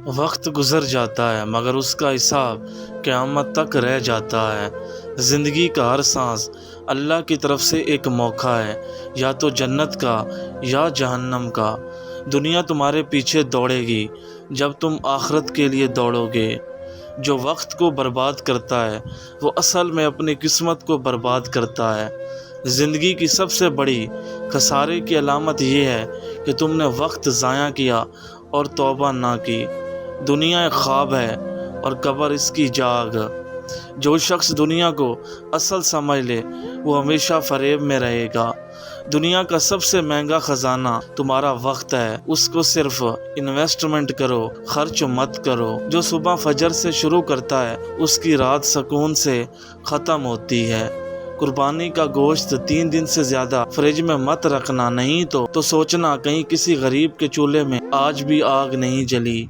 वक्त गुज़र जाता है मगर उसका हिसाब क़यामत तक रह जाता है। ज़िंदगी का हर सांस अल्लाह की तरफ से एक मौका है, या तो जन्नत का या जहन्नम का। दुनिया तुम्हारे पीछे दौड़ेगी जब तुम आखिरत के लिए दौड़ोगे। जो वक्त को बर्बाद करता है वो असल में अपनी किस्मत को बर्बाद करता है। ज़िंदगी की सबसे बड़ी खसारे की अलामत ये है कि तुमने वक्त ज़ाया किया और तौबा ना की। दुनिया एक ख्वाब है और कब्र इसकी जाग। जो शख्स दुनिया को असल समझ ले वो हमेशा फ़रेब में रहेगा। दुनिया का सबसे महंगा ख़जाना तुम्हारा वक्त है, उसको सिर्फ इन्वेस्टमेंट करो, खर्च मत करो। जो सुबह फजर से शुरू करता है उसकी रात सुकून से ख़त्म होती है। कुर्बानी का गोश्त 3 दिन से ज़्यादा फ्रिज में मत रखना, नहीं तो सोचना कहीं किसी गरीब के चूल्हे में आज भी आग नहीं जली।